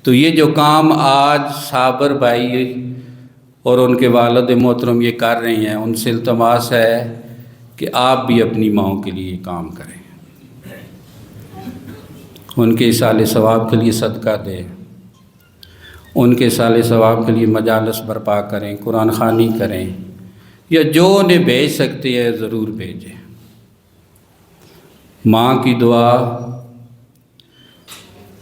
تو یہ جو کام آج صابر بھائی اور ان کے والد محترم یہ کر رہے ہیں، ان سے التماس ہے کہ آپ بھی اپنی ماؤں کے لیے کام کریں، ان کے اصالِ ثواب کے لیے صدقہ دیں، ان کے اصالِ ثواب کے لیے مجالس برپا کریں، قرآن خوانی کریں، یا جو انہیں بھیج سکتے ہیں ضرور بھیجیں۔ ماں کی دعا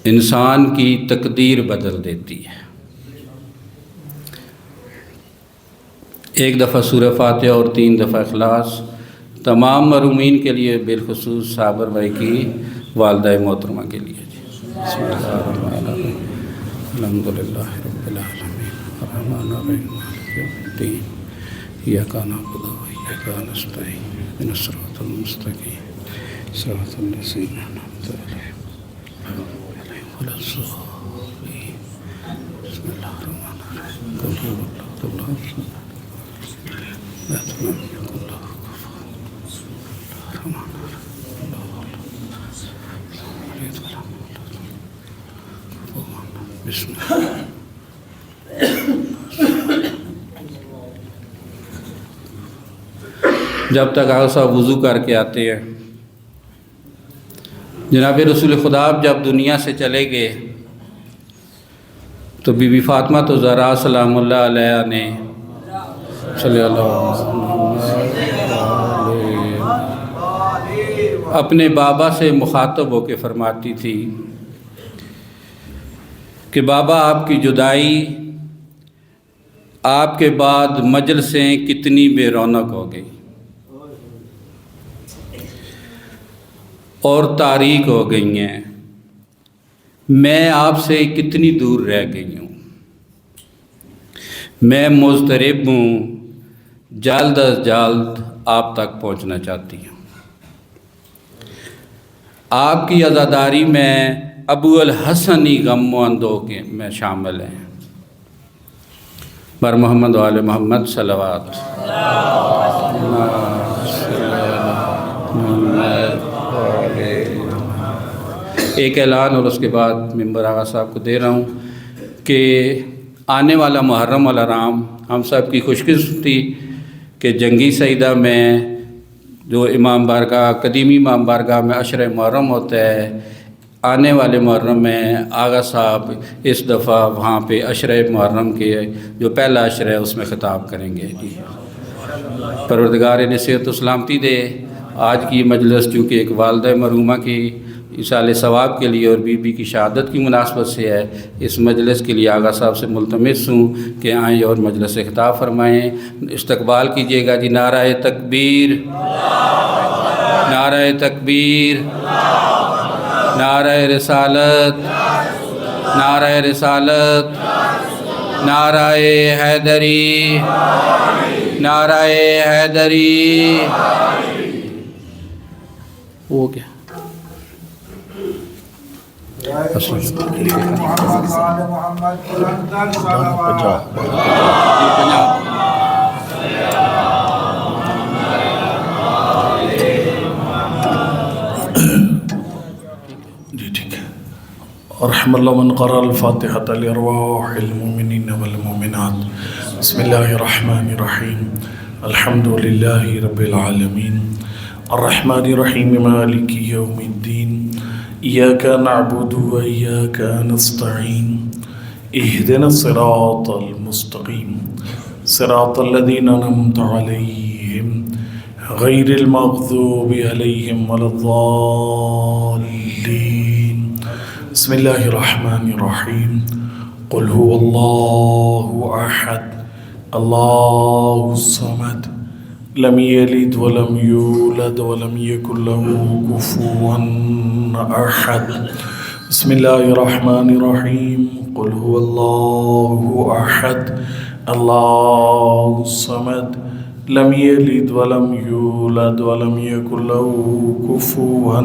انسان کی تقدیر بدل دیتی ہے۔ ایک دفعہ سورہ فاتحہ اور 3 دفعہ اخلاص تمام محرومین کے لیے، بالخصوص صابر بھائی کی والدہ محترمہ کے لیے۔ بسم اللہ الرحمن الرحیم، الحمد للہ رب العالمین، الرحمن الرحیم، مالک یوم الدین، ایاک نعبد و ایاک نستعین، اہدنا الصراط المستقیم، صراط الذین انعمت علیہم غیر المغضوب علیہم۔ بسم اللہ الرحمن الرحیم، قل هو اللہ اللہ الصمد، لم يكن له كفوا احد، الرحمن الرحيم، الله لم يلد ولم يولد كفوا احد، بسم الله۔ جب تک آقا صاحب وضو کر کے آتے ہیں، جناب رسول خدا جب دنیا سے چلے گئے تو بی بی فاطمہ تو زہرا سلام اللہ علیہ نے صلی اللہ علیہ اپنے بابا سے مخاطب ہو کے فرماتی تھی کہ بابا، آپ کی جدائی آپ کے بعد مجلسیں کتنی بے رونق ہو گئی اور تاریک ہو گئی ہیں، میں آپ سے کتنی دور رہ گئی ہوں، میں مضطرب ہوں، جلد از جلد آپ تک پہنچنا چاہتی ہوں۔ آپ کی عزاداری میں ابو الحسنی غم و اندوہ کے میں شامل ہیں۔ بر محمد و آل محمد صلوات۔ ایک اعلان اور اس کے بعد ممبر آغا صاحب کو دے رہا ہوں کہ آنے والا محرم الحرام ہم سب کی خوش قسمتی کہ جنگی سعیدہ میں جو امام بارگاہ قدیمی امام بارگاہ میں عشرہ محرم ہوتا ہے، آنے والے محرم میں آغا صاحب اس دفعہ وہاں پہ عشرہ محرم کے جو پہلا عشرہ ہے اس میں خطاب کریں گے۔ جی پروردگار انہیں صحت و سلامتی دے۔ آج کی مجلس چونکہ ایک والدہ مرحومہ کی اصالِ ثواب کے لیے اور بی بی کی شہادت کی مناسبت سے ہے، اس مجلس کے لیے آغا صاحب سے ملتمس ہوں کہ آئیں اور مجلس خطاب فرمائیں۔ استقبال کیجیے گا جی۔ نعرہ تکبیر، نعرہ تکبیر، نعرہ رسالت، نعرہ رسالت، نعرہ حیدری، نعرہ حیدری۔ وہ کیا ورحم اللہ من قرأ الفاتحة لأرواح المؤمنين والمؤمنات۔ بسم اللہ الرحمن الرحیم، الحمد للہ رب العالمین، الرحمن الرحیم، مالک یوم الدین، ایاک نعبد و ایاک نستعین، اہدنا الصراط المستقیم، صراط الذین انعمت علیہم غیر المغضوب علیہم ولا الضالین۔ بسم اللہ الرحمن الرحیم، قل هو اللہ احد اللہ الصمد لم یلد ولم یولد ولم یکن له کفوا احد۔ بسم اللہ الرحمن الرحیم، قل هو اللہ احد اللہ الصمد لم یلد ولم یولد ولم یکن له کفوا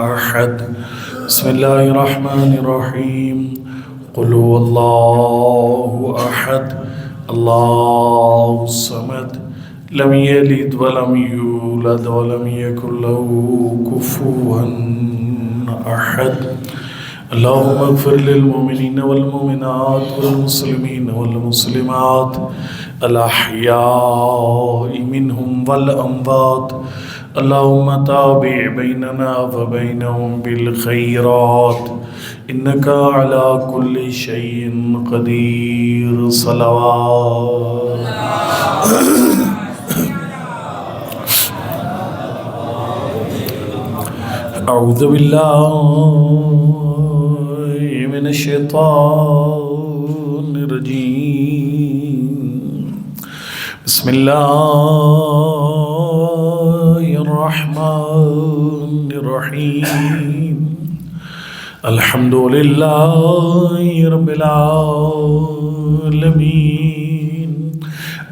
احد۔ بسم اللہ الرحمن الرحیم، قل هو اللہ احد اللہ الصمد لم یلد ولم یولد ولم یکن له کفوا احد۔ اللهم اغفر للمؤمنين والمؤمنات والمسلمين والمسلمات الأحياء منهم والأموات اللهم تابع بيننا وبينهم بالخيرات إنك على كل شيء قدير. صلوات. أعوذ بالله من الشيطان الرجيم. بسم الله الرحمن الرحيم. الحمد لله رب العالمين.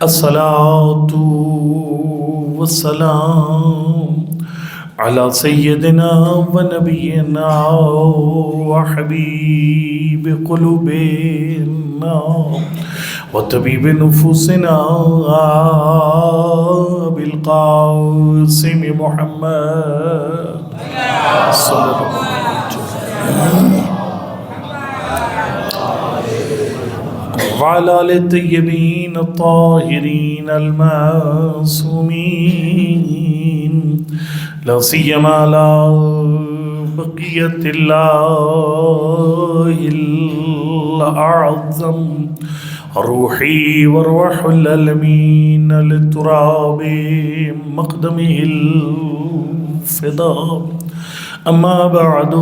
الصلاة والسلام على سيدنا ونبينا وحبيب قلوبنا وطبيب نفوسنا بالقاسم محمد صلى الله عليه وسلم وعلى آل الطيبين الطاهرين المعصومين لا سيما لا بقية الله الأعظم روحي وروح الألمين للتراب مقدمه الفداء. أما بعد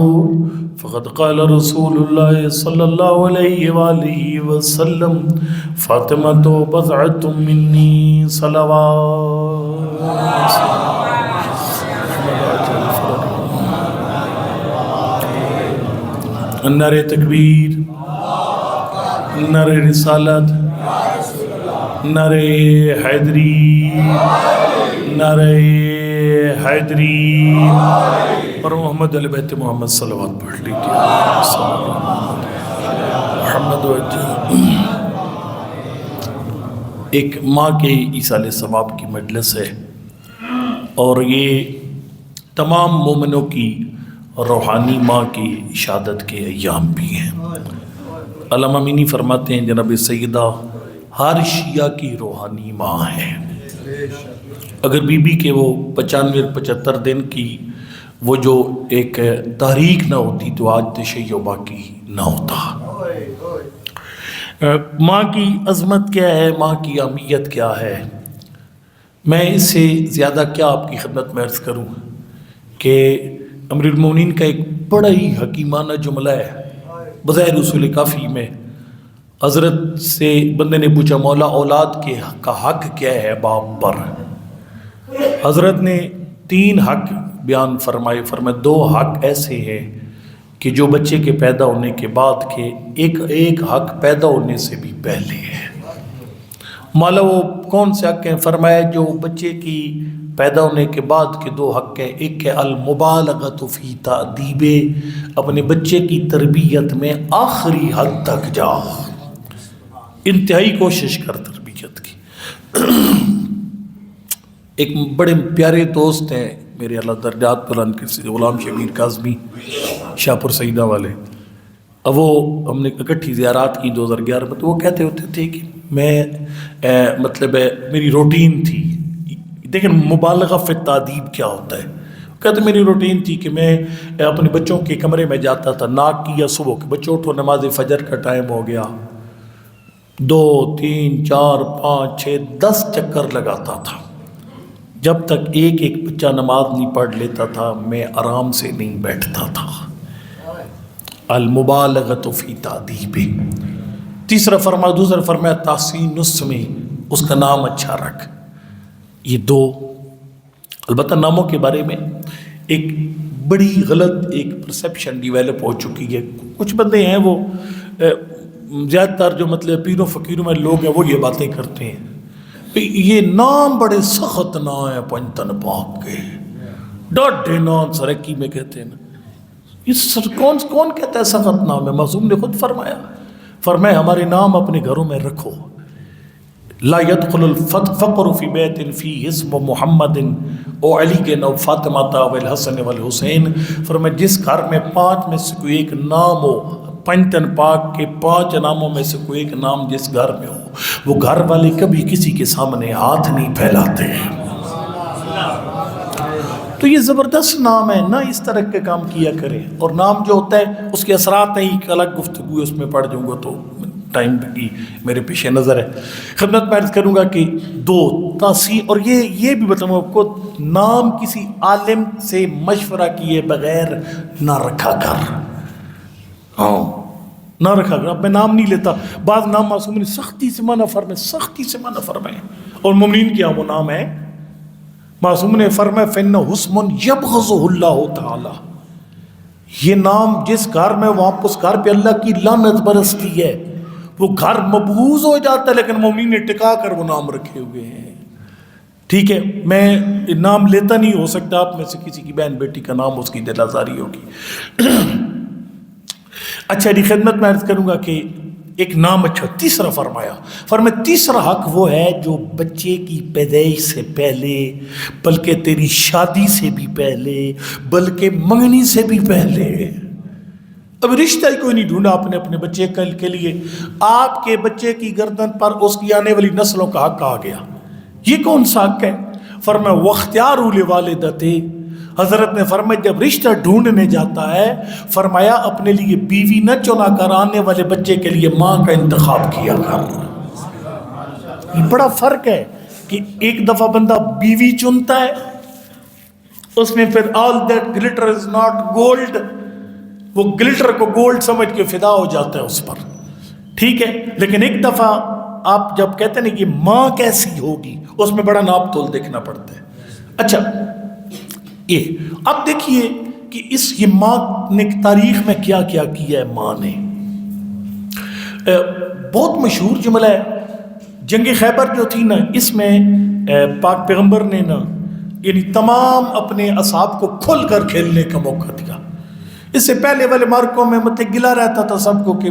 فقد قال رسول الله صلى الله عليه وآله وسلم فاطمة بضعة مني صلوات. نعرہ تکبیر، نعرہ رسالت، نعرہ حیدری، نعرہ حیدری اور محمد علی بیت محمد صلوات پڑھ لیجیے. محمد ایک ماں کے ایصال ثواب کی مجلس ہے اور یہ تمام مومنوں کی روحانی ماں کی شہادت کے ایام بھی ہیں. علامہ امینی فرماتے ہیں جناب سیدہ ہر شیعہ کی روحانی ماں ہے. اگر بی بی کے وہ 95-75 دن کی وہ جو ایک تاریخ نہ ہوتی تو آج تشیع باقی نہ ہوتا. ماں کی عظمت کیا ہے، ماں کی اہمیت کیا ہے، میں اس سے زیادہ کیا آپ کی خدمت میں عرض کروں کہ امیر المومنین کا ایک بڑا ہی حکیمانہ جملہ ہے بظاہر اصول کافی میں. حضرت سے بندے نے پوچھا مولا اولاد کا حق کیا ہے باپ پر؟ حضرت نے 3 حق بیان فرمائے. 2 حق ایسے ہیں کہ جو بچے کے پیدا ہونے کے بعد کے ایک حق پیدا ہونے سے بھی پہلے ہے. مولا وہ کون سے حق ہیں؟ فرمایا جو بچے کی پیدا ہونے کے بعد کے 2 حق ہیں. ایک ہے المبالغۃ فی تأدیب، اپنے بچے کی تربیت میں آخری حد تک جا، انتہائی کوشش کر تربیت کی. ایک بڑے پیارے دوست ہیں میرے اللہ درجات بلند کے غلام شبیر کاظمی شاہ پور سیدہ والے. اب وہ ہم نے اکٹھی زیارات کی 2011 میں، تو وہ کہتے ہوتے تھے کہ میں مطلب میری روٹین تھی. دیکھیں مبالغہ فی التادیب کیا ہوتا ہے. کہتے میری روٹین تھی کہ میں اپنے بچوں کے کمرے میں جاتا تھا، ناک کی یا صبح کے بچوں اٹھو نماز فجر کا ٹائم ہو گیا، 2 3 4 5 6 10 چکر لگاتا تھا. جب تک ایک بچہ نماز نہیں پڑھ لیتا تھا میں آرام سے نہیں بیٹھتا تھا. المبالغۃ فی تادیب. دوسرا فرمایا تحسین اسمی، اس کا نام اچھا رکھ. یہ 2. البتہ ناموں کے بارے میں ایک بڑی غلط ایک پرسیپشن ڈیویلپ ہو چکی ہے. کچھ بندے ہیں وہ زیادہ تر جو مطلب پیروں فقیروں میں لوگ ہیں وہ یہ باتیں کرتے ہیں یہ نام بڑے سخت نام ہیں پنجتن پاک کے، ڈاڈے نام سرکی میں کہتے ہیں. یہ کون کہتا ہے سخت نام ہے؟ معصوم نے خود فرمایا ہمارے نام اپنے گھروں میں رکھو. لا يدخل الفقر في بیت فیہ اسم محمد او علی او فاطمہ والحسن والحسین. فرمایا جس گھر میں 5 میں سے کوئی ایک نام ہو، پنجتن پاک کے 5 ناموں میں سے کوئی ایک نام جس گھر میں ہو، وہ گھر والے کبھی کسی کے سامنے ہاتھ نہیں پھیلاتے ہیں. تو یہ زبردست نام ہے، نہ اس طرح کے کام کیا کرے. اور نام جو ہوتا ہے اس کے اثرات نہیں، ایک الگ گفتگو ہے، اس میں پڑھ جاؤں گا تو ٹائم کی میرے پیش نظر ہے. خدمت میں عرض کروں گا کہ 2 تاثیر، اور یہ بھی بتاؤں آپ کو، نام کسی عالم سے مشورہ کیے بغیر نہ رکھا کر. ہاں نہ رکھا کر. اب میں نام نہیں لیتا، بعض نام معصوم نے سختی سے منع فرمائے، سختی سے منع فرمائے. اور مومنین کیا وہ نام ہے؟ معصوم نے فرمایا فَإِنَّهُ اسْمٌ يَبْغَضُهُ اللَّهُ تَعَالَى. یہ نام جس گھر میں وہاں اس گھر پہ اللہ کی لعنت برستی ہے، وہ گھر مبغوض ہو جاتا ہے، لیکن مومنین نے ٹکا کر وہ نام رکھے ہوئے ہیں. ٹھیک ہے، میں نام لیتا نہیں، ہو سکتا آپ میں سے کسی کی بہن بیٹی کا نام اس کی دل آزاری ہوگی. اچھا جی، خدمت میں عرض کروں گا کہ ایک نام اچھا تیسرا فرمایا تیسرا حق وہ ہے جو بچے کی پیدائش سے پہلے، بلکہ تیری شادی سے بھی پہلے، بلکہ منگنی سے بھی پہلے. اب رشتہ ہی کوئی نہیں ڈھونڈا آپ نے اپنے بچے کے لیے، آپ کے بچے کی گردن پر اس کی آنے والی نسلوں کا حق آ گیا. یہ کون سا حق ہے؟ فرمایا وَاخْتِيَارُ لِوَالِدَتِهِ. حضرت نے فرمایا جب رشتہ ڈھونڈنے جاتا ہے، فرمایا اپنے لیے بیوی نہ چنا کر آنے والے بچے کے لیے ماں کا انتخاب کیا کر. یہ بڑا فرق ہے کہ ایک دفعہ بندہ بیوی چنتا ہے، اس میں پھر all that glitter is not gold، وہ گلٹر کو گولڈ سمجھ کے فدا ہو جاتا ہے اس پر. ٹھیک ہے، لیکن ایک دفعہ آپ جب کہتے ہیں کہ ماں کیسی ہوگی، اس میں بڑا ناپ تول دیکھنا پڑتا ہے. اچھا یہ اب دیکھیے کہ یہ ماں نے تاریخ میں کیا کیا کیا ہے. ماں نے بہت مشہور جملہ ہے، جنگ خیبر جو تھی نا، اس میں پاک پیغمبر نے نا یعنی تمام اپنے اصحاب کو کھل کر کھیلنے کا موقع دیا. اس سے پہلے والے مارکوں میں مطلب گلا رہتا تھا سب کو کہ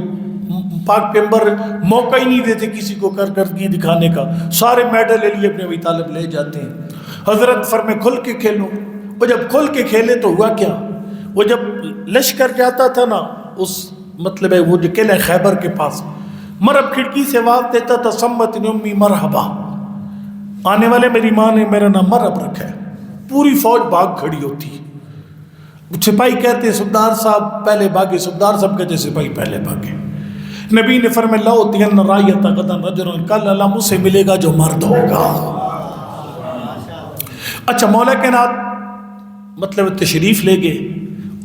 پاک پیغمبر موقع ہی نہیں دیتے کسی کو کارکردگی دکھانے کا، سارے میڈل لے لیے اپنے ابی طالب لے جاتے ہیں. حضرت فرمائے کھل کے کھیلو. وہ جب کھل کے کھیلے تو ہوا کیا، وہ جب لشکر جاتا تھا نا، اس مطلب ہے وہ جو قلعہ خیبر کے پاس، مرب کھڑکی سے آواز دیتا تھا سمتنی امی مرحبا، آنے والے میری ماں نے میرا نام مرب رکھا ہے. پوری فوج بھاگ کھڑی ہوتی. سپاہی کہتے سبدار صاحب پہلے بھاگے، سبدار صاحب کہتے سپاہی پہلے بھاگے. نبی نے فرمایا لَأُعْطِيَنَّ رَايَةَ غَدًا رَجُلًا، کل اللہ مجھ سے ملے گا جو مرد ہوگا. اچھا، مولا کائنات مطلب تشریف لے گئے،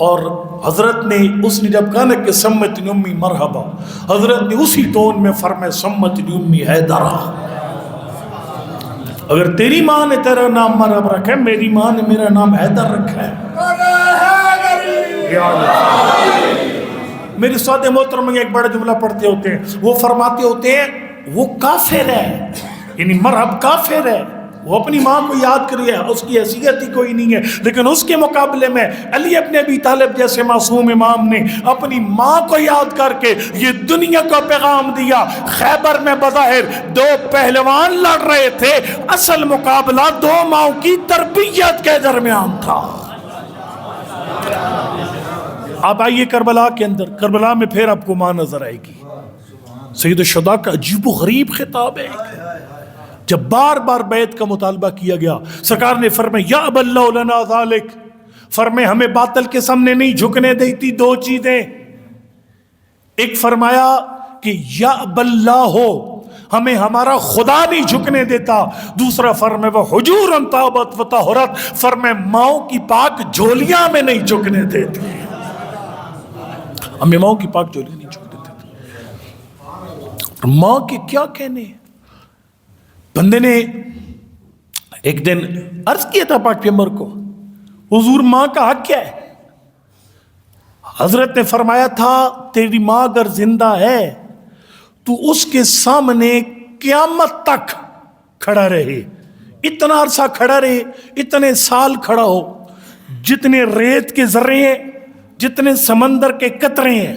اور حضرت نے اس نے جب کہا نا کہ سمتنی امی مرحبا، حضرت نے اسی ٹون میں فرمایا سمتنی امی حیدرہ. اگر تیری ماں نے تیرا نام مرحبا رکھا ہے، میری ماں نے میرا نام حیدر رکھا ہے. میرے سعود محترم ایک بڑا جملہ پڑھتے ہوتے ہیں، وہ فرماتے ہوتے ہیں وہ کافر ہے، یعنی مرحب کافر ہے، وہ اپنی ماں کو یاد کر رہا ہے، اس کی حیثیت ہی کوئی نہیں ہے. لیکن اس کے مقابلے میں علی ابن ابی طالب جیسے معصوم امام نے اپنی ماں کو یاد کر کے یہ دنیا کو پیغام دیا. خیبر میں بظاہر 2 پہلوان لڑ رہے تھے، اصل مقابلہ 2 ماؤں کی تربیت کے درمیان تھا. آپ آئیے کربلا کے اندر، کربلا میں پھر آپ کو ماں نظر آئے گی. سید الشہداء کا عجیب و غریب خطاب ہے. جب بار بار بیعت کا مطالبہ کیا گیا، سرکار نے فرمایا یا ابا اللہ لنا ذالک، فرمایا ہمیں باطل کے سامنے نہیں جھکنے دیتی 2 چیزیں. ایک فرمایا کہ یا ابا اللہ ہو، ہمیں ہمارا خدا نہیں جھکنے دیتا. دوسرا فرمایا وحجورا طابت وطہرت، فرمایا ماؤں کی پاک جھولیاں میں نہیں جھکنے دیتے، ہمیں ماؤں کی پاک جھولیاں نہیں جھکنے دیتے. ماں کے کیا کہنے. بندے نے ایک دن عرض کیا تھا پاک پیغمبر کو، حضور ماں کا حق کیا ہے؟ حضرت نے فرمایا تھا تیری ماں اگر زندہ ہے تو اس کے سامنے قیامت تک کھڑا رہے، اتنا عرصہ کھڑا رہے، اتنے سال کھڑا ہو، جتنے ریت کے ذرے ہیں، جتنے سمندر کے قطرے ہیں،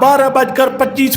12:25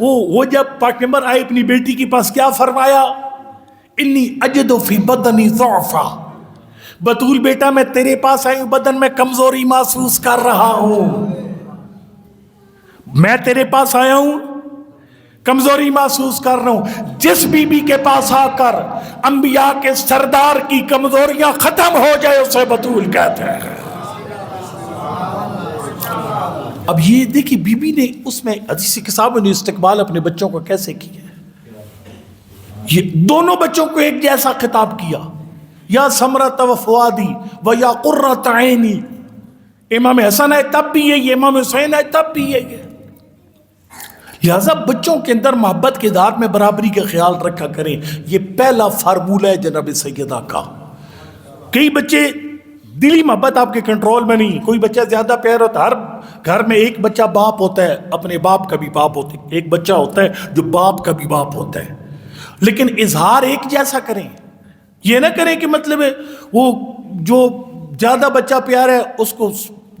وہ جب پاک پیغمبر آئے اپنی بیٹی کے پاس کیا فرمایا؟ انی اجد فی بدنی ضعفا، بطول بیٹا میں تیرے پاس آئی ہوں، بدن میں کمزوری محسوس کر رہا ہوں، میں تیرے پاس آیا ہوں کمزوری محسوس کر رہا ہوں۔ جس بی بی کے پاس آ کر انبیاء کے سردار کی کمزوریاں ختم ہو جائے اسے بطول کہتے ہیں۔ اب یہ دیکھیں بی بی نے اس میں حدیث کتابوں نے استقبال اپنے بچوں کو کیسے کیا، یہ دونوں بچوں کو ایک جیسا خطاب کیا، یا ثمرۃ و فؤادی و یا قرۃ عینی۔ امام حسن ہے تب بھی یہ امام حسین ہے تب بھی یہ۔ لہذا بچوں کے اندر محبت کے اظہار میں برابری کا خیال رکھا کریں، یہ پہلا فارمولہ ہے جناب سیدہ کا۔ کئی بچے دلی محبت آپ کے کنٹرول میں نہیں، کوئی بچہ زیادہ پیار ہوتا ہے، ہر گھر میں ایک بچہ باپ ہوتا ہے، اپنے باپ کا بھی باپ ہوتا ہے، ایک بچہ ہوتا ہے جو باپ کا بھی باپ ہوتا ہے، لیکن اظہار ایک جیسا کریں۔ یہ نہ کریں کہ مطلب ہے وہ جو زیادہ بچہ پیار ہے اس کو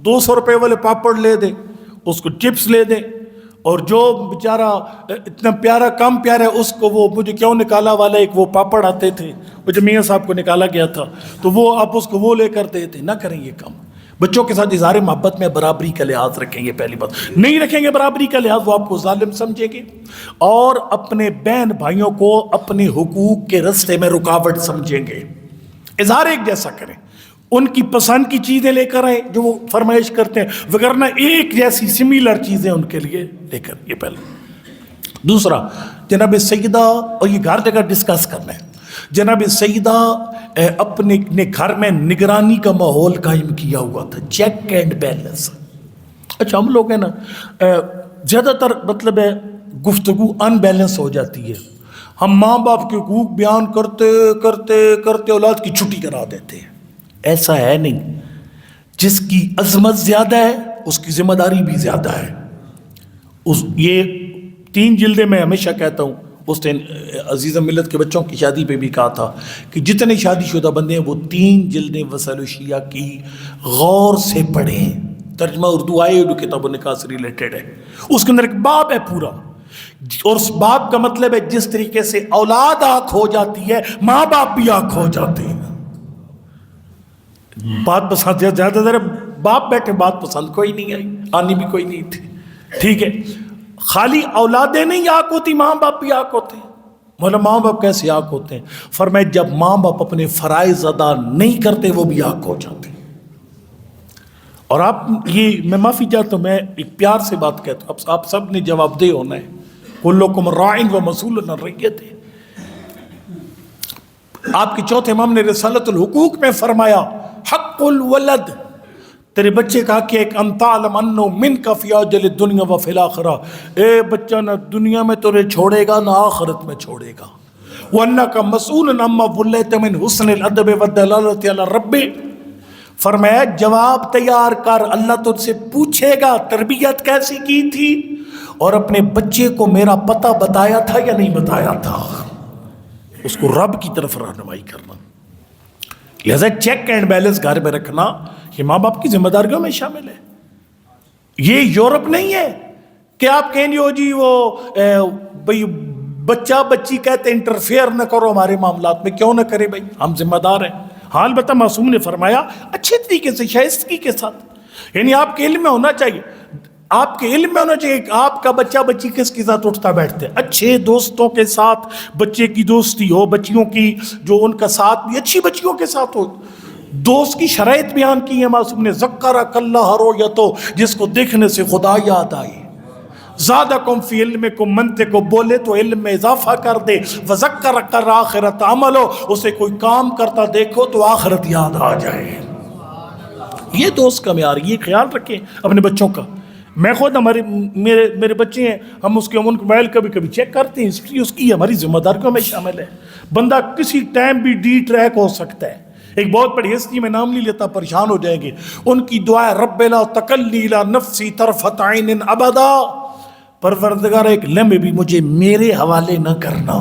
200 روپے والے پاپڑ لے دے، اس کو چپس لے دے، اور جو بیچارہ اتنا پیارا کم پیارا ہے اس کو وہ مجھے کیوں نکالا والا ایک وہ پاپڑ آتے تھے وہ جو میاں صاحب کو نکالا گیا تھا تو وہ آپ اس کو وہ لے کر دیتے۔ نہ کریں یہ کام۔ بچوں کے ساتھ اظہار محبت میں برابری کا لحاظ رکھیں، یہ پہلی بات۔ نہیں رکھیں گے برابری کا لحاظ، وہ آپ کو ظالم سمجھیں گے، اور اپنے بہن بھائیوں کو اپنے حقوق کے رستے میں رکاوٹ سمجھیں گے۔ اظہار ایک جیسا کریں، ان کی پسند کی چیزیں لے کر آئیں جو وہ فرمائش کرتے ہیں، وگرنہ ایک جیسی سملر چیزیں ان کے لیے لے کر۔ یہ پہلے۔ دوسرا، جناب سیدہ، اور یہ ہر جگہ ڈسکس کرنا ہے، جناب سیدہ اپنے گھر میں نگرانی کا ماحول قائم کیا ہوا تھا، چیک اینڈ بیلنس۔ اچھا ہم لوگ ہیں نا زیادہ تر مطلب ہے گفتگو ان بیلنس ہو جاتی ہے، ہم ماں باپ کے حقوق بیان کرتے کرتے کرتے اولاد کی چھٹی کرا دیتے ہیں۔ ایسا ہے نہیں، جس کی عظمت زیادہ ہے اس کی ذمہ داری بھی زیادہ ہے۔ یہ 3 جلدیں میں ہمیشہ کہتا ہوں، اس دن عزیز ملت کے بچوں کی شادی پہ بھی کہا تھا کہ جتنے شادی شدہ بندے ہیں وہ 3 جلدیں وسائل الشیعہ کی غور سے پڑھیں۔ ترجمہ اردو آئے جو کتاب و نکاح سے ریلیٹڈ ہے، اس کے اندر ایک باب ہے پورا، اور اس باب کا مطلب ہے جس طریقے سے اولاد آنکھ ہو جاتی ہے ماں باپ بھی آنکھ ہو جاتے ہیں۔ بات پسند زیادہ تر باپ بیٹھے، بات پسند کوئی نہیں آئی، آنی بھی کوئی نہیں تھی، ٹھیک ہے۔ خالی اولادیں نہیں آنکھ ہوتی، ماں باپ بھی آنکھ ہوتے ہیں۔ مولا ماں باپ کیسے آنکھ ہوتے ہیں؟ فرمائے جب ماں باپ اپنے فرائض ادا نہیں کرتے وہ بھی آنکھ ہو جاتے ہیں۔ اور آپ یہ میں معافی چاہتا ہوں، میں ایک پیار سے بات کہتا ہوں، آپ سب نے جواب دہ ہونا ہے، کلکم راعٍ و مسئول عن رعیتہ۔ آپ کے چوتھے امام نے رسالۃ الحقوق میں فرمایا حق الولد، تیرے بچے کا کہ ایک ان تعلم انہ منک فی اجل الدنیا و فی الاخرہ، اے بچہ نہ دنیا میں تجھے چھوڑے گا نہ آخرت میں چھوڑے گا، وانک مسئول عما ولیت من حسن الادب والدلالۃ علی الرب۔ فرمایا جواب تیار کر، اللہ تجھ سے پوچھے گا تربیت کیسی کی تھی اور اپنے بچے کو میرا پتہ بتایا تھا یا نہیں بتایا تھا، اس کو رب کی طرف رہنمائی کرنا۔ لہذا چیک اینڈ بیلنس گھر میں رکھنا یہ ماں باپ کی ذمہ داریوں میں شامل ہے۔ یہ یورپ نہیں ہے کہ آپ کہیں گے جی وہ بھئی بچہ بچی کہتے انٹرفیئر نہ کرو ہمارے معاملات میں، کیوں نہ کرے بھائی، ہم ذمہ دار ہیں۔ حال البتہ معصوم نے فرمایا اچھے طریقے سے شائستگی کے ساتھ، یعنی آپ کے علم میں ہونا چاہیے، آپ کے علم میں ہونا چاہیے کہ آپ کا بچہ بچی کس کے ساتھ اٹھتا بیٹھتے ہیں، اچھے دوستوں کے ساتھ بچے کی دوستی ہو، بچیوں کی جو ان کا ساتھ بھی اچھی بچیوں کے ساتھ ہو۔ دوست کی شرائط بیان کی ہے معصوم نے، ذکرک اللہ رؤیتہ، جس کو دیکھنے سے خدا یاد آئے، زادکم فی علمکم، منطق کو بولے تو علم میں اضافہ کر دے، وذکرک الآخرۃ عملو، اسے کوئی کام کرتا دیکھو تو آخرت یاد آ جائے۔ یہ دوست کا معیار، یہ خیال رکھیں اپنے بچوں کا۔ میں خود میرے بچے ہیں، ہم اس کے ان کو موبائل کبھی کبھی چیک کرتے ہیں، ہسٹری اس کی ہماری ذمہ داریوں میں شامل ہے۔ بندہ کسی ٹائم بھی ڈی ٹریک ہو سکتا ہے۔ ایک بہت بڑی ہستی میں نام نہیں لیتا، پریشان ہو جائیں گے، ان کی دعا ہے رب لا تکلنی الی نفسی طرفۃ عین ابدا، پروردگار ایک لمحے بھی مجھے میرے حوالے نہ کرنا۔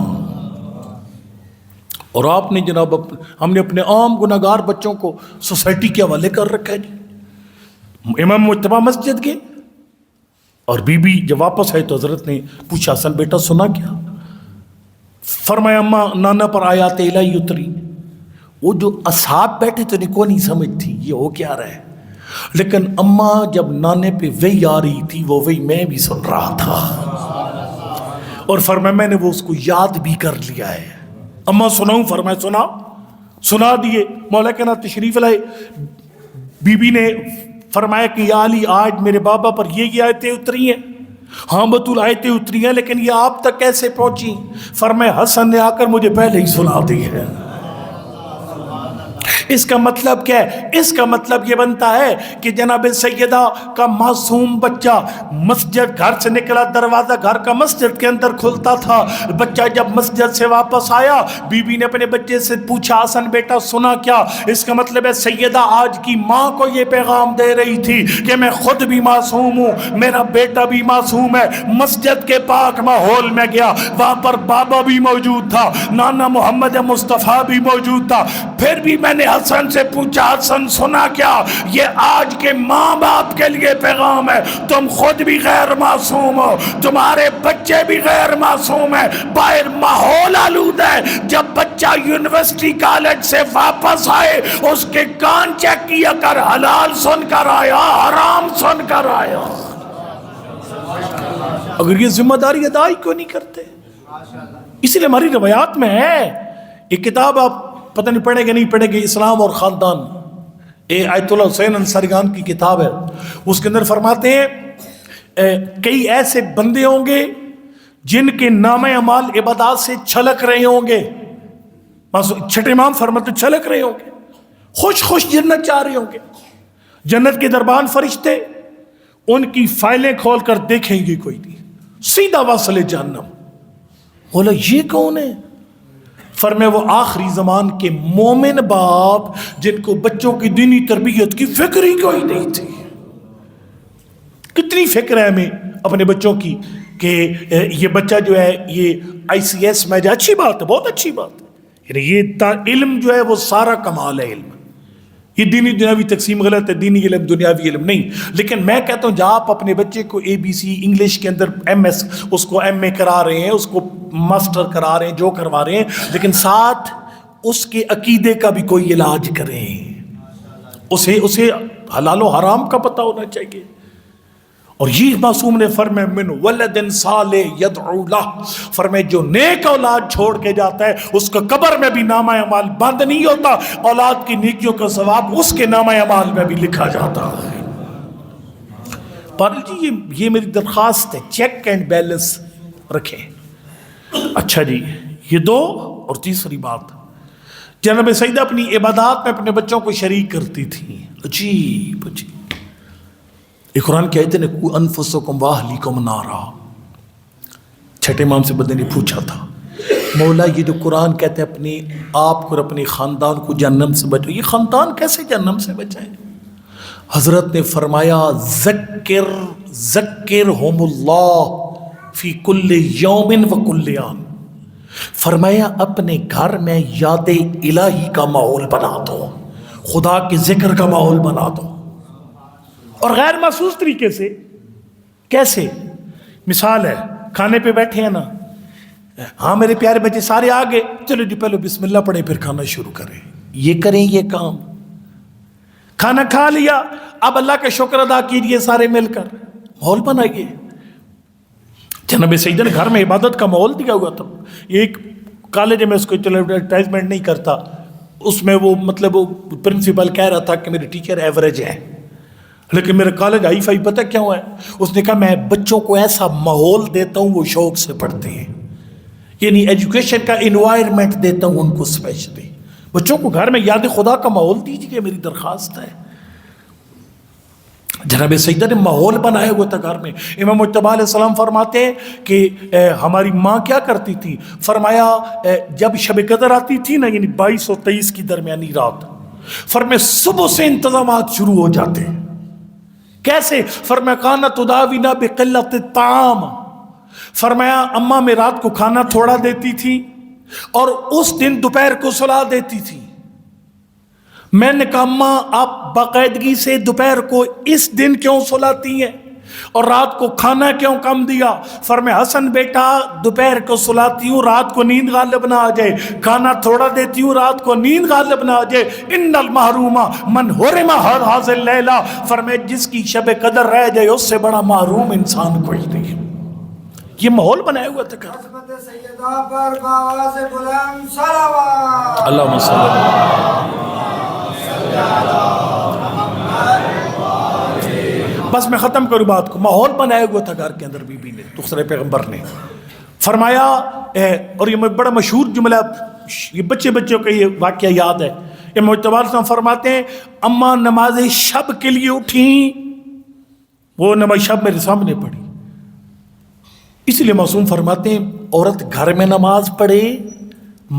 اور آپ نے جناب ہم نے اپنے عام گناہگار بچوں کو سوسائٹی کے حوالے کر رکھا ہے جی۔ امام مجتبیٰ مسجد کے اور بی بی جب واپس آئے تو حضرت نے پوچھا حسن بیٹا سنا کیا؟ فرمایا اماں نانا پر آیات الہی اتری. وہ جو اصحاب بیٹھے تو انہیں کو نہیں سمجھ تھی یہ ہو کیا رہا ہے، لیکن اماں جب نانے پہ وحی آ رہی تھی وہ وحی میں بھی سن رہا تھا، اور فرمایا میں نے وہ اس کو یاد بھی کر لیا ہے. اماں سناؤں؟ فرمایا سنا دیے. مولا کے نا تشریف لائے. بی بی نے فرمایا کہ یا علی آج میرے بابا پر یہ آیتیں اتری ہیں. ہاں بطول آیتیں اتری ہیں، لیکن یہ آپ تک کیسے پہنچی؟ فرمایا حسن نے آ کر مجھے پہلے ہی سنا دی ہے. اس کا مطلب کیا ہے؟ اس کا مطلب یہ بنتا ہے کہ جناب سیدہ کا معصوم بچہ مسجد گھر سے نکلا، دروازہ گھر کا مسجد کے اندر کھلتا تھا. بچہ جب مسجد سے واپس آیا بی بی نے اپنے بچے سے پوچھا حسن بیٹا سنا کیا؟ اس کا مطلب ہے سیدہ آج کی ماں کو یہ پیغام دے رہی تھی کہ میں خود بھی معصوم ہوں، میرا بیٹا بھی معصوم ہے. مسجد کے پاک ماحول میں گیا، وہاں پر بابا بھی موجود تھا، نانا محمد مصطفیٰ بھی موجود تھا. پھر بھی میں نے حسن سے پوچھا حسن سنا کیا؟ یہ آج کے ماں باپ کے لیے پیغام ہے. تم خود بھی غیر معصوم ہو، تمہارے بچے بھی غیر معصوم ہیں. باہر ماحول آلود ہے. جب بچہ یونیورسٹی کالج سے واپس آئے اس کے کان چیک کیا کر، حلال سن کر آیا حرام سن کر آیا. اگر یہ ذمہ داری ادا ہی کیوں نہیں کرتے؟ اسی لیے ہماری روایات میں ہے. ایک کتاب آپ پتہ نہیں پڑھے گا نہیں پڑھے گا، اسلام اور خاندان، آیت اللہ حسین انصاری خان کی کتاب ہے. اس کے اندر فرماتے ہیں کئی ایسے بندے ہوں گے جن کے نام اعمال عبادات سے چھلک رہے ہوں گے. چھٹے امام فرماتے چھلک رہے ہوں گے، خوش خوش جنت چاہ رہے ہوں گے. جنت کے دربان فرشتے ان کی فائلیں کھول کر دیکھیں گے کوئی نہیں، سیدھا واصل جہنم. بولا یہ کون ہے؟ فرمائے وہ آخری زمان کے مومن باپ جن کو بچوں کی دینی تربیت کی فکر ہی کوئی نہیں تھی. کتنی فکر ہے ہمیں اپنے بچوں کی کہ یہ بچہ جو ہے یہ ICS میں جائے، اچھی بات ہے، بہت اچھی بات ہے. یعنی یہ علم جو ہے وہ سارا کمال ہے. علم یہ دینی دنیاوی تقسیم غلط ہے، دینی علم دنیاوی علم نہیں. لیکن میں کہتا ہوں جہاں آپ اپنے بچے کو ABC انگلش کے اندر MS اس کو MA کرا رہے ہیں، اس کو ماسٹر کرا رہے ہیں، جو کروا رہے ہیں، لیکن ساتھ اس کے عقیدے کا بھی کوئی علاج کریں. اسے حلال و حرام کا پتہ ہونا چاہیے. اور یہ معصوم نے فرمایا من ولد صالح یدعو لہ، فرمایا جو نیک اولاد چھوڑ کے جاتا ہے اس کا قبر میں بھی نامہ اعمال بند نہیں ہوتا، اولاد کی نیکیوں کا ثواب اس کے نامہ اعمال میں بھی لکھا جاتا ہے. پارل جی یہ میری درخواست ہے، چیک اینڈ بیلنس رکھیں. اچھا جی یہ دو. اور تیسری بات، جناب سیدہ اپنی عبادات میں اپنے بچوں کو شریک کرتی تھی. عجیب عجیب. ایک قرآن کی آیت ہے قُوا انفسکم واہلیکم نارا. چھٹے امام سے بندے نے پوچھا تھا مولا یہ جو قرآن کہتے ہیں اپنے آپ کو اور اپنے خاندان کو جہنم سے بچو، یہ خاندان کیسے جہنم سے بچائے؟ حضرت نے فرمایا ذکرہم اللہ فی کل یوم و کل آن. فرمایا اپنے گھر میں یاد الہی کا ماحول بنا دو، خدا کے ذکر کا ماحول بنا دو. اور غیر محسوس طریقے سے کیسے؟ مثال ہے کھانے پہ بیٹھے ہیں نا، ہاں میرے پیارے بچے سارے آگے، چلو جی پہلے بسم اللہ پڑھیں پھر کھانا شروع کریں. یہ کریں یہ کام. کھانا کھا لیا اب اللہ کا شکر ادا کیجئے سارے مل کر، ماحول بنائیے. جناب سیدہ نے گھر میں عبادت کا ماحول دیا ہوا تھا. ایک کالج میں اس کو چلو ایڈورٹائزمنٹ نہیں کرتا، اس میں وہ مطلب وہ پرنسپل کہہ رہا تھا کہ میرے ٹیچر ایوریج ہیں لیکن میرا کالج ہائی فائی. پتہ کیا ہوا ہے؟ اس نے کہا میں بچوں کو ایسا ماحول دیتا ہوں وہ شوق سے پڑھتے ہیں، یعنی ایجوکیشن کا انوائرمنٹ دیتا ہوں ان کو. اسپیشلی بچوں کو گھر میں یاد خدا کا ماحول دیجیے، میری درخواست ہے. جناب سیدہ نے ماحول بنایا ہوا تھا گھر میں. امام مجتبیٰ علیہ السلام فرماتے ہیں کہ ہماری ماں کیا کرتی تھی، فرمایا جب شب قدر آتی تھی نا، یعنی 22 اور 23 کی درمیانی رات، فرمایا صبح سے انتظامات شروع ہو جاتے ہیں. کیسے؟ فرمایا کانت تداوینا بقلت الطعام. فرمایا اماں میں رات کو کھانا تھوڑا دیتی تھی اور اس دن دوپہر کو سلا دیتی تھی. میں نے کہا اماں آپ باقاعدگی سے دوپہر کو اس دن کیوں سلاتی ہیں؟ اور رات کو کھانا کیوں کم دیا؟ فرمایا حسن بیٹا دوپہر کو سلاتی ہوں رات کو نیند غالب نہ آ جائے، کھانا تھوڑا دیتی ہوں رات کو نیند غالب نہ آ جائے۔ ان المحروم من حرم هذا اللیلہ، فرمایا جس کی شب قدر رہ جائے اس سے بڑا محروم انسان کوئی نہیں۔ یہ ماحول بنایا ہوا تھا۔ عظمت سیدہ پر باواز بلند صلوات۔ اللہم صلی بس میں ختم کروں بات کو۔ ماحول بنایا ہوا تھا گھر کے اندر بی بی نے، دوسرے پیغمبر نے فرمایا، اور یہ بڑا مشہور جملہ، یہ بچے بچوں کا یہ واقعہ یاد ہے، یہ مجتبی صلی اللہ علیہ وسلم فرماتے ہیں اماں نماز شب کے لیے اٹھیں، وہ نماز شب میرے سامنے پڑھی۔ اس لیے معصوم فرماتے ہیں عورت گھر میں نماز پڑھے،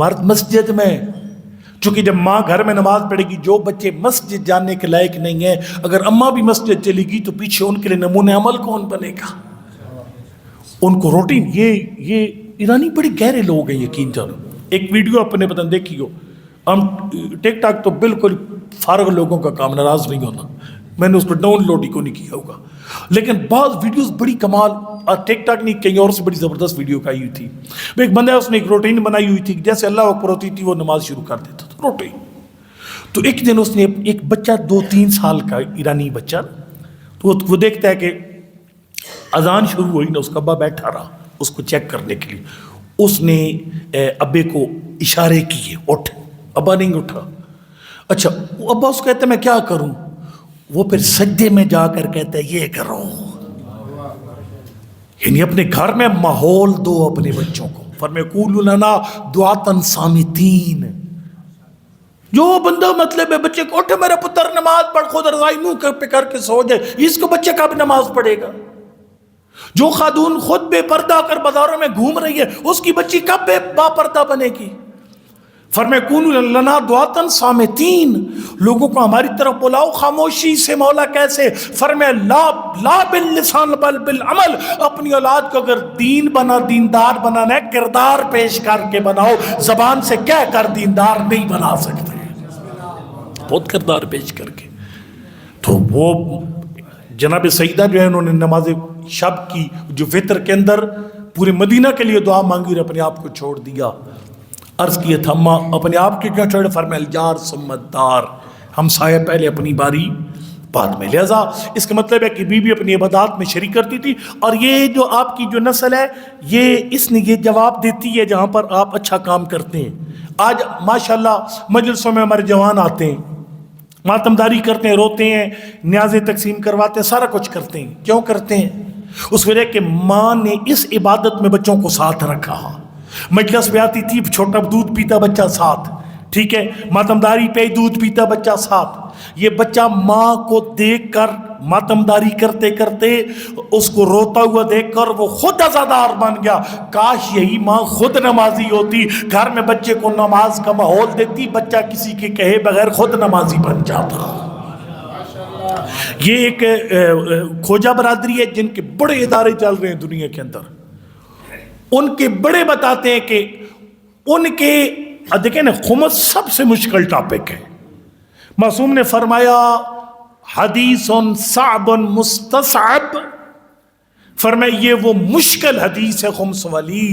مرد مسجد میں، چونکہ جب ماں گھر میں نماز پڑھے گی، جو بچے مسجد جانے کے لائق نہیں ہیں، اگر اماں بھی مسجد چلے گی تو پیچھے ان کے لیے نمونہ عمل کون بنے گا؟ ان کو روٹین، یہ ایرانی بڑے گہرے لوگ ہیں، یقین جانو۔ ایک ویڈیو اپنے بدن دیکھی ہو، ہم ٹک ٹاک تو بالکل فارغ لوگوں کا کام، ناراض نہیں ہونا، میں نے اس پر ڈاؤن لوڈ ہی کو نہیں کیا ہوگا، لیکن بعض ویڈیوز بڑی کمال، ٹک ٹاک نہیں کہیں اور سے بڑی زبردست ویڈیو آئی ہوئی تھی۔ ایک بندہ اس نے ایک روٹین بنائی ہوئی تھی، جیسے اللہ اکبر ہوتی تھی وہ نماز شروع کر دیتا تھا، روٹین۔ تو ایک دن اس نے ایک بچہ 2-3 سال کا ایرانی بچہ، تو وہ دیکھتا ہے کہ اذان شروع ہوئی نا، اس کا ابا بیٹھا رہا اس کو چیک کرنے کے لیے، اس نے ابے کو اشارے کیے اٹھ، ابا نہیں اٹھا۔ اچھا ابا اس کو کہتا ہے میں کیا کروں؟ وہ پھر سجدے میں جا کر کہتا ہے یہ کرو۔ یعنی اپنے گھر میں ماحول دو اپنے بچوں کو۔ فرمایا قولوا لنا دعاۃ صامتین، جو بندہ مطلب ہے بچے کو اٹھ میرا پتر نماز پڑھ، خود رضائی منہ پہ کر کے سو جائے، اس کو بچے کب نماز پڑھے گا؟ جو خاتون خود بے پردہ کر بازاروں میں گھوم رہی ہے، اس کی بچی کب با پردہ بنے گی؟ فرمایا قولوا لنا دعاۃ صامتین، لوگوں کو ہماری طرف بلاؤ خاموشی سے۔ مولا کیسے؟ فرمایا لا باللسان بل بالعمل، اپنی اولاد کو اگر دین بنا، دیندار بنانا ہے، کردار پیش کر کے بناؤ، زبان سے کہہ کر دیندار نہیں بنا سکتے، بہت کردار پیش کر کے۔ تو وہ جناب سیدہ جو ہے انہوں نے نماز شب کی جو فطر کے اندر پورے مدینہ کے لیے دعا مانگی اور اپنے آپ کو چھوڑ دیا۔ عرض کیے تھا اماں اپنے آپ کے کیوں چھوڑے؟ فرمایا الجار ثم الدار، ہم سایہ پہلے اپنی باری بعد میں۔ لہذا اس کا مطلب ہے کہ بی بی اپنی عبادات میں شریک کرتی تھی، اور یہ جو آپ کی جو نسل ہے یہ اس نے یہ جواب دیتی ہے جہاں پر آپ اچھا کام کرتے ہیں۔ آج ماشاءاللہ مجلسوں میں ہمارے جوان آتے ہیں، ماتمداری کرتے ہیں، روتے ہیں، نیازیں تقسیم کرواتے ہیں، سارا کچھ کرتے ہیں۔ کیوں کرتے ہیں؟ اس وجہ کہ ماں نے اس عبادت میں بچوں کو ساتھ رکھا۔ مجلس پہ آتی تھی، چھوٹا دودھ پیتا بچہ ساتھ، ٹھیک ہے، ماتمداری پہ دودھ پیتا بچہ ساتھ۔ یہ بچہ ماں کو دیکھ کر ماتمداری کرتے کرتے اس کو روتا ہوا دیکھ کر وہ خود عزادار بن گیا۔ کاش یہی ماں خود نمازی ہوتی، گھر میں بچے کو نماز کا ماحول دیتی، بچہ کسی کے کہے بغیر خود نمازی بن جاتا۔ یہ ایک کھوجا برادری ہے جن کے بڑے ادارے چل رہے ہیں دنیا کے اندر، ان کے بڑے بتاتے ہیں کہ ان کے دیکھیں نا خمس سب سے مشکل ٹاپک ہے۔ معصوم نے فرمایا حدیث صعب مستصعب، فرمایا یہ وہ مشکل حدیث ہے خمس والی،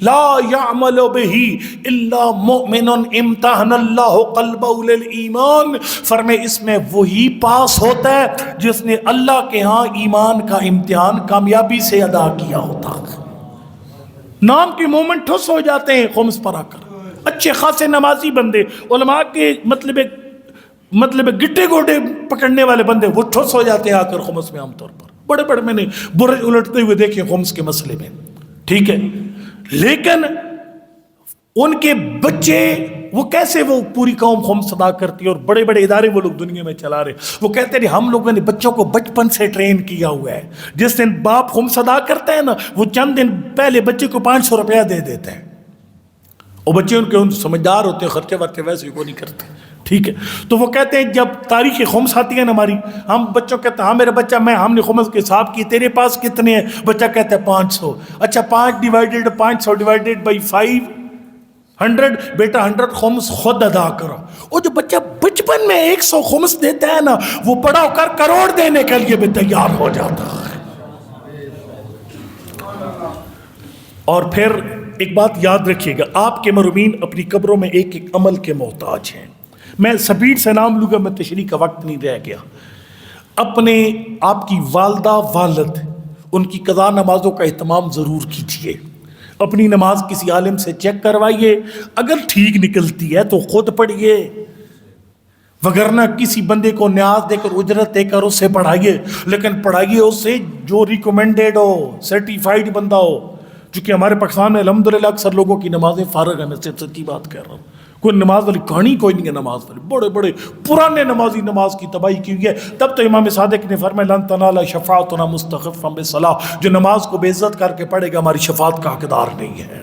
لا يعمل به الا مؤمن امتحن اللہ قلبہ للایمان، فرمایا اس میں وہی پاس ہوتا ہے جس نے اللہ کے ہاں ایمان کا امتحان کامیابی سے ادا کیا ہوتا ہے۔ نام کے مومنٹ ٹھس ہو جاتے ہیں خمس پر آ کر، اچھے خاصے نمازی بندے، علماء کے مطلب گٹے گوٹے پکڑنے والے بندے، وہ ٹھس ہو جاتے ہیں آ کر خمس میں عام طور پر۔ بڑے بڑے میں نے برے الٹتے ہوئے دیکھے خمس کے مسئلے میں، ٹھیک ہے، لیکن ان کے بچے وہ کیسے وہ پوری قوم خمس ادا کرتی ہے، اور بڑے بڑے ادارے وہ لوگ دنیا میں چلا رہے، وہ کہتے ہیں ہم لوگوں نے بچوں کو بچپن سے ٹرین کیا ہوا ہے، جس دن باپ خمس ادا کرتا ہے نا، وہ چند دن پہلے بچے کو 500 روپیہ دے دیتے ہیں، اور بچے ان کے سمجھدار ہوتے ہیں، خرچے ورچے ویسے کو نہیں کرتے، ٹھیک ہے۔ تو وہ کہتے ہیں جب تاریخ خمس آتی ہے نا ہماری، ہم بچوں کہتے ہیں ہاں میرا بچہ ہم نے خمس کے حساب کی، تیرے پاس کتنے ہیں؟ بچہ کہتا ہے 500، اچھا 500 ڈیوائیڈڈ بائی 500، بیٹا 100 خمس خود ادا کرو۔ اور جو بچہ بچپن میں 100 خمس دیتا ہے نا، وہ بڑا ہو کر کروڑ دینے کے لیے بھی تیار ہو جاتا ہے۔ اور پھر ایک بات یاد رکھیے گا، آپ کے مرحومین اپنی قبروں میں ایک ایک عمل کے محتاج ہیں. میں سپیڈ سے نام لوں گا، میں تشریح کا وقت نہیں رہ گیا. اپنے آپ کی والدہ والد ان کی قضا نمازوں کا اہتمام ضرور کیجیے. اپنی نماز کسی عالم سے چیک کروائیے، اگر ٹھیک نکلتی ہے تو خود پڑھیے، وگرنہ کسی بندے کو نیاز دے کر اجرت دے کر اس سے پڑھائیے، لیکن پڑھائیے اس سے جو ریکمینڈیڈ ہو، سرٹیفائیڈ بندہ ہو. چونکہ ہمارے پاکستان میں الحمدللہ اکثر لوگوں کی نمازیں فارغ ہیں، میں سے سچی بات کہہ رہا ہوں. کوئی نماز والی کہانی کوئی نہیں ہے نماز والی، بڑے بڑے پرانے نمازی نماز کی تباہی کی ہوئی ہے. تب تو امام صادق نے فرمایا لن تنال شفاعتنا مستخفا بالصلاۃ، جو نماز کو بے عزت کر کے پڑھے گا ہماری شفاعت کا حقدار نہیں ہے.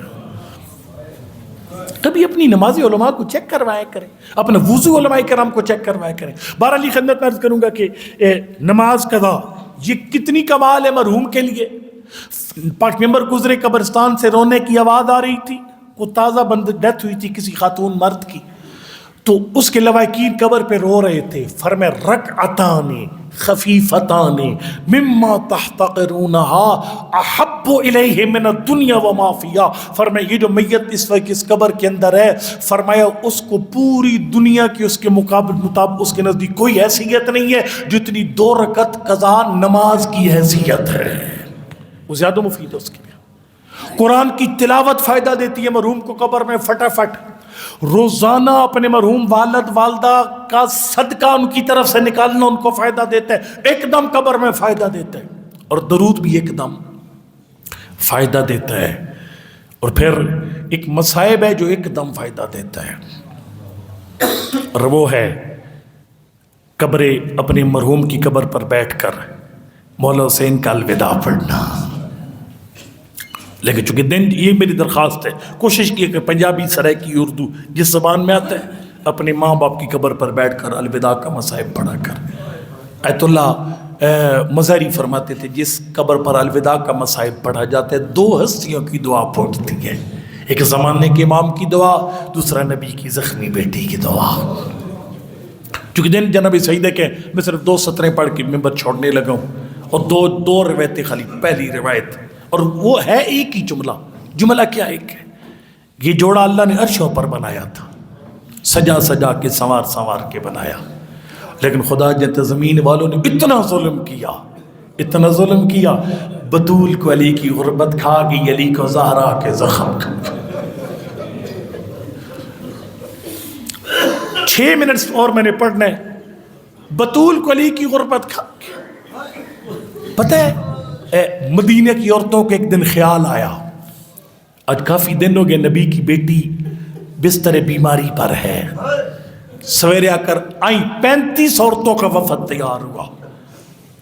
کبھی اپنی نمازی علماء کو چیک کروایا کریں، اپنے وضو علماء کرام کو چیک کروایا کریں. بہرحال خدمت میں عرض کروں گا کہ نماز قضا یہ کتنی کمال ہے مرحوم کے لیے. پاک ممبر گزرے، قبرستان سے رونے کی آواز آ رہی تھی، وہ تازہ بند ڈیتھ ہوئی تھی کسی خاتون مرد کی، تو اس کے لواحقین قبر پہ رو رہے تھے. فرمائے رکعتان خفیفتان مما تحتقرونها احب الیہ من الدنیا وما فیہا. فرمایا یہ جو میت اس وقت اس قبر کے اندر ہے، فرمایا اس کو پوری دنیا کی اس کے مطابق اس کے نزدیک کوئی حیثیت نہیں ہے جتنی 2 رکعت قضا نماز کی حیثیت ہے. وہ زیادہ مفید ہے اس کے لیے. قرآن کی تلاوت فائدہ دیتی ہے مرحوم کو قبر میں. فٹافٹ روزانہ اپنے مرحوم والد والدہ کا صدقہ ان کی طرف سے نکالنا ان کو فائدہ دیتا ہے، ایک دم قبر میں فائدہ دیتا ہے. اور درود بھی ایک دم فائدہ دیتا ہے. اور پھر ایک مصائب ہے جو ایک دم فائدہ دیتا ہے، اور وہ ہے قبر اپنے مرحوم کی قبر پر بیٹھ کر مولا حسین کا الوداع پڑھنا. لیکن چونکہ دن یہ میری درخواست ہے، کوشش کی کہ پنجابی سرائکی اردو جس زبان میں آتا ہے اپنے ماں باپ کی قبر پر بیٹھ کر الوداع کا مصائب پڑھا کر. آیت اللہ مظہری فرماتے تھے جس قبر پر الوداع کا مصائب پڑھا جاتا ہے 2 ہستیوں کی دعا پھوٹتی ہے، ایک زمانے کے امام کی دعا، دوسرا نبی کی زخمی بیٹی کی دعا. چونکہ دن جناب سعیدہ کے میں صرف 2 سطریں پڑھ کے ممبر چھوڑنے لگا ہوں، اور دو روایتیں خالی. پہلی روایت، اور وہ ہے ایک ہی جملہ کیا ایک ہے، یہ جوڑا اللہ نے عرشوں پر بنایا تھا، سجا سجا کے سنوار کے بنایا، لیکن خدا جنت زمین والوں نے اتنا ظلم کیا، بطول کو علی کی غربت کھا گئی، علی کو زہرا کے زخم کھا گئی. 6 منٹ اور میں نے پڑھنا ہے. بطول کو علی کی غربت کھا گئی. پتہ ہے مدینہ کی عورتوں کو ایک دن خیال آیا، آج کافی دن ہو گئے نبی کی بیٹی بستر بیماری پر ہے. سویرے آ کر آئیں، 35 عورتوں کا وفد تیار ہوا.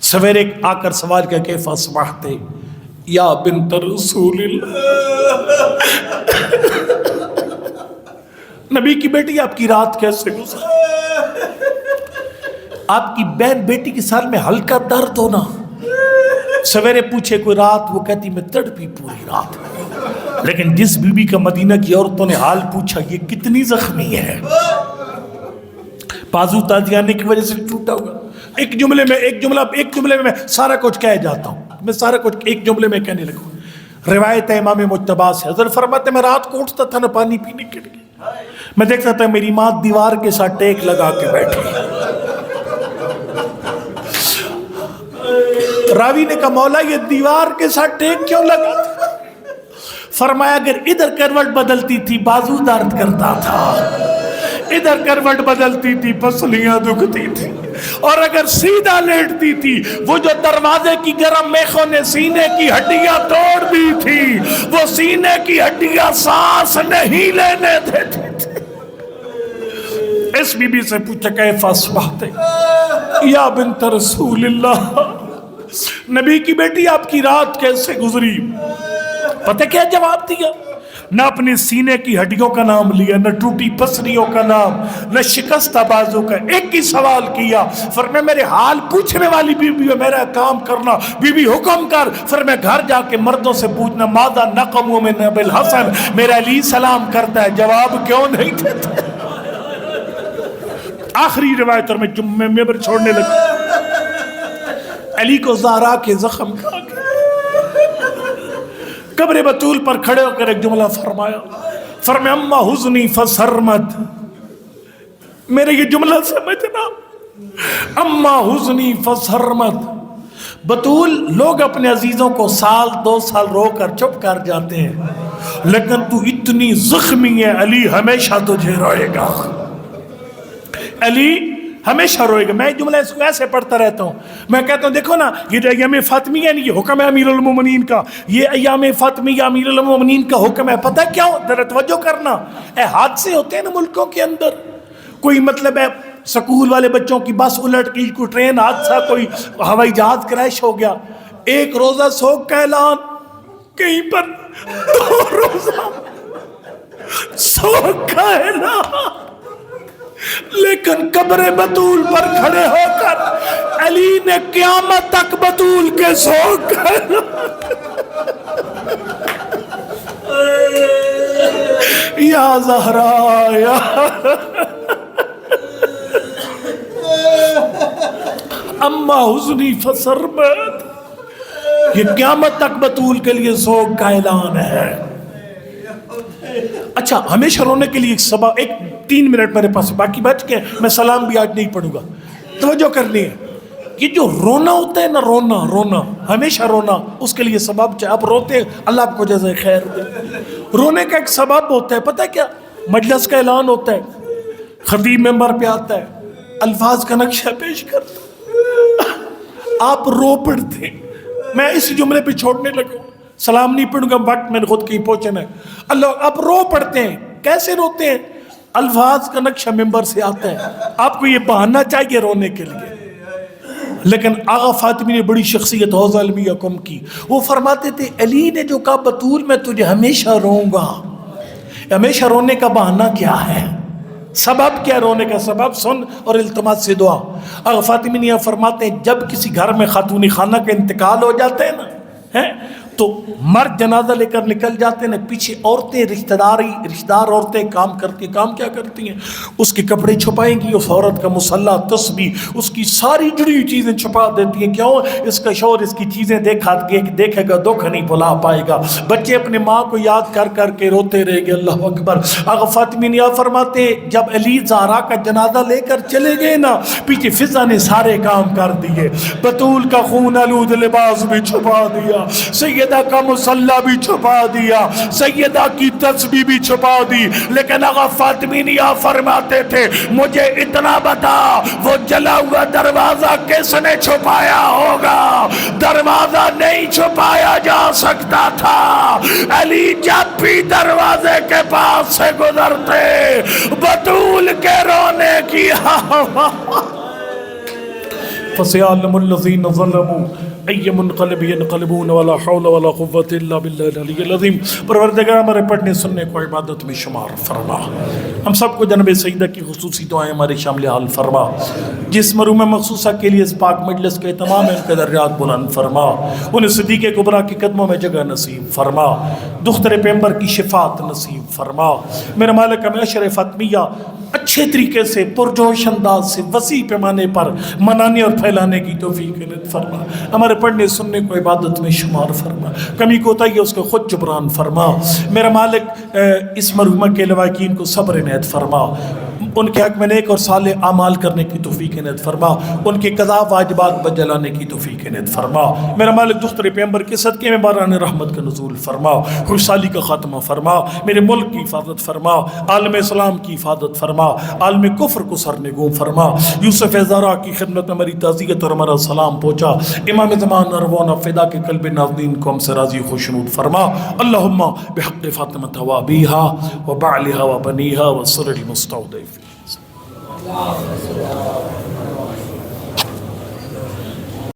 سویرے آ کر سوال کیا کیف اصبحتے یا بنت رسول اللہ، نبی کی بیٹی آپ کی رات کیسے گزری؟ آپ کی بہن بیٹی کے سال میں ہلکا درد ہونا. سویرے پوچھے کوئی رات، وہ کہتی میں تڑپی پوری رات. لیکن جس بی بی کا مدینہ کی عورتوں نے حال پوچھا یہ کتنی زخمی ہے، بازو تازیانے کی وجہ سے ٹوٹا ہوا. ایک جملے میں میں سارا کچھ کہہ جاتا ہوں، میں سارا کچھ ایک جملے میں کہنے لگا. روایت ہے امام مجتبیٰ سے، حضرت فرماتے میں رات کو اٹھتا تھا نہ پانی پینے کے لیے، میں دیکھتا تھا میری ماں دیوار کے ساتھ ٹیک لگا کے بیٹھی. راوی نے کہا مولا یہ دیوار کے ساتھ ٹیک کیوں لگا تھا؟ فرمایا اگر ادھر کروٹ بدلتی تھی بازو درد کرتا تھا، ادھر کروٹ بدلتی تھی پسلیاں دکھتی تھی، اور اگر سیدھا لیٹتی تھی وہ جو دروازے کی گرم میخوں نے سینے کی ہڈیاں توڑ دی تھی، وہ سینے کی ہڈیاں سانس نہیں لینے دیتی تھی. اس بی بی سے پوچھا کیف اصبحت یا بنت رسول اللہ، نبی کی بیٹی آپ کی رات کیسے گزری؟ پتہ کیا جواب دیا؟ نہ اپنے سینے کی ہڈیوں کا نام لیا، نہ ٹوٹی پسلیوں کا نام، نہ شکستہ بازو کا. ایک ہی سوال کیا، فرمایا میرے حال پوچھنے والی بیوی ہے، میرا کام کرنا. بیوی حکم کر. فرمایا گھر جا کے مردوں سے پوچھنا ماذا نقموا من بالحسن، میرا علی سلام کرتا ہے، جواب کیوں نہیں دیتے؟ آخری روایت اور میں ممبر چھوڑنے لگا. علی کو زہرا کے زخم کھا گئے. قبر بطول پر کھڑے ہو کر ایک جملہ فرمایا، فرمایا اما حزنی فسرمد، میرے یہ جملہ سمجھنا، اما حزنی فسرمد، بطول لوگ اپنے عزیزوں کو سال 2 سال رو کر چپ کر جاتے ہیں، لیکن تو اتنی زخمی ہے، علی ہمیشہ تجھے روئے گا، علی ہمیشہ روئے گا۔ میں جملہ اس کو ایسے پڑھتا رہتا ہوں، میں کہتا ہوں دیکھو نا، یہ جو ایام فاطمیہ نہیں، یہ حکم ہے امیر المومنین کا، یہ ایام فاطمیہ امیر المومنین کا حکم ہے۔ پتہ کیا ہو، ذرا توجہ کرنا، حادثے ہوتے ہیں نا ملکوں کے اندر، کوئی مطلب ہے سکول والے بچوں کی بس الٹ گئی، کوئی ٹرین حادثہ، کوئی ہوائی جہاز کریش ہو گیا، 1 روزہ سوگ کا اعلان، کہیں پر 2 روزہ سوگ کا اعلان، لیکن قبر بطول پر کھڑے ہو کر علی نے قیامت تک بطول کے سوگ کا اعلان، یا زہرا یا اما حزنی فسرمد، یہ قیامت تک بطول کے لیے سوگ کا اعلان ہے۔ اچھا، ہمیشہ رونے کے لیے ایک سبب، 3 منٹ میرے پاس باقی بچ کے، میں سلام بھی آج نہیں پڑھوں گا، توجہ کرنی ہے۔ یہ جو رونا ہوتا ہے نا، رونا ہمیشہ رونا، اس کے لیے سبب چاہے آپ روتے ہیں، اللہ آپ کو جزائے خیر دے۔ رونے کا ایک سبب ہوتا ہے، پتہ کیا؟ مجلس کا اعلان ہوتا ہے، خطیب ممبر پہ آتا ہے، الفاظ کا نقشہ پیش کرتا ہے، آپ رو پڑتے ہیں۔ میں اس جملے پہ چھوڑنے لگا، سلام نہیں پڑھوں گا، وقت میں نے خود کہیں پہنچنا ہے۔ اللہ، آپ رو پڑتے ہیں، کیسے روتے ہیں؟ الفاظ کا نقشہ ممبر سے آتا ہے، آپ کو یہ بہانہ چاہیے رونے کے لیے۔ لیکن آغا فاطمی نے بڑی شخصیت حوضہ علمیہ کم کی، وہ فرماتے تھے علی نے جو کہا بطول میں تجھے ہمیشہ روں گا، ہمیشہ رونے کا بہانہ کیا ہے؟ سبب کیا رونے کا سبب؟ سن اور التماس سے دعا۔ آغا فاطمی نے یہ فرماتے ہیں جب کسی گھر میں خاتون خانہ کا انتقال ہو جاتا ہے نا، تو مرد جنازہ لے کر نکل جاتے ہیں، پیچھے عورتیں رشتہ دار عورتیں کام کرتی ہیں۔ کام کیا کرتی ہیں؟ اس کے کپڑے چھپائیں گی، اس عورت کا مصلی، تسبیح، اس کی ساری جڑی ہوئی چیزیں چھپا دیتی ہیں۔ کیوں؟ اس کا شوہر اس کی چیزیں دیکھے گا، دکھ نہیں بھلا پائے گا۔ بچے اپنے ماں کو یاد کر کے روتے رہے گے۔ اللہ اکبر۔ آغا فاطمی نے فرماتے جب علی زہرا کا جنازہ لے کر چلے گئے نا، پیچھے فضا نے سارے کام کر دیے، بطول کا خون آلود لباس بھی چھپا دیا، سیدہ کا مصلی بھی چھپا دیا، سیدہ کی تسبیح بھی چھپا دی۔ لیکن آغا فاطمی نے فرماتے تھے مجھے اتنا بتا، وہ جلا ہوا دروازہ کس نے چھپایا ہوگا؟ دروازہ نہیں چھپایا جا سکتا تھا، علی جب بھی دروازے کے پاس سے گزرتے بطول کے رونے کی فَسَيَعْلَمُ الَّذِينَ ظَلَمُوا أَيَّ مُنْقَلِبٍ يَنْقَلِبُونَ وَلَا حَوْلَ وَلَا قُوَّةَ إِلَّا بِاللَّهِ الْعَلِيِّ الْعَظِيمِ۔ پروردگار ہمارے پڑھنے سننے کو عبادت میں شمار فرما، ہم سب کو جناب سیدہ کی خصوصی دعائیں ہمارے شامل حال فرما، جس مرحوم مخصوصہ کے لیے اس پاک مجلس کے تمام ان کے درجات بلند فرما، انہیں صدیق کبریٰ کی قدموں میں جگہ نصیب فرما، دختر پیغمبر کی شفاعت نصیب فرما۔ میرا مالک ہمیں اشر فاطمیہ اچھے طریقے سے پرجوش انداز سے وسیع پیمانے پر منانے اور پھیلانے کی توفیق عنایت فرما، ہمارے پڑھنے سننے کو عبادت میں شمار فرما، کمی کوتاہی اس کو خود جبران فرما۔ میرا مالک اس مرحومہ کے لواحقین کو صبر عنایت فرما، ان کے حق میں نیک اور صالح اعمال کرنے کی توفیق عنایت فرما، ان کے قضاء واجبات بجلانے کی توفیق عنایت فرما۔ میرا مالک دختر پیغمبر کے صدقے میں باران رحمت کا نزول فرما، خوشحالی کا خاتمہ فرما، میرے ملک کی حفاظت فرما، عالم اسلام کی حفاظت فرما، عالم کفر کو سرنگوں فرما۔ یوسف زہرا کی خدمت میں ہماری تعزیت اور ہمارا سلام پہنچا، امام زمان اروانا فدا کے قلب ناظرین کو ہم سے راضی خوشنود فرما۔ اللہم بحق فاطمہ و ابیہا و بعلہا و بنیہا و سر المستودع فی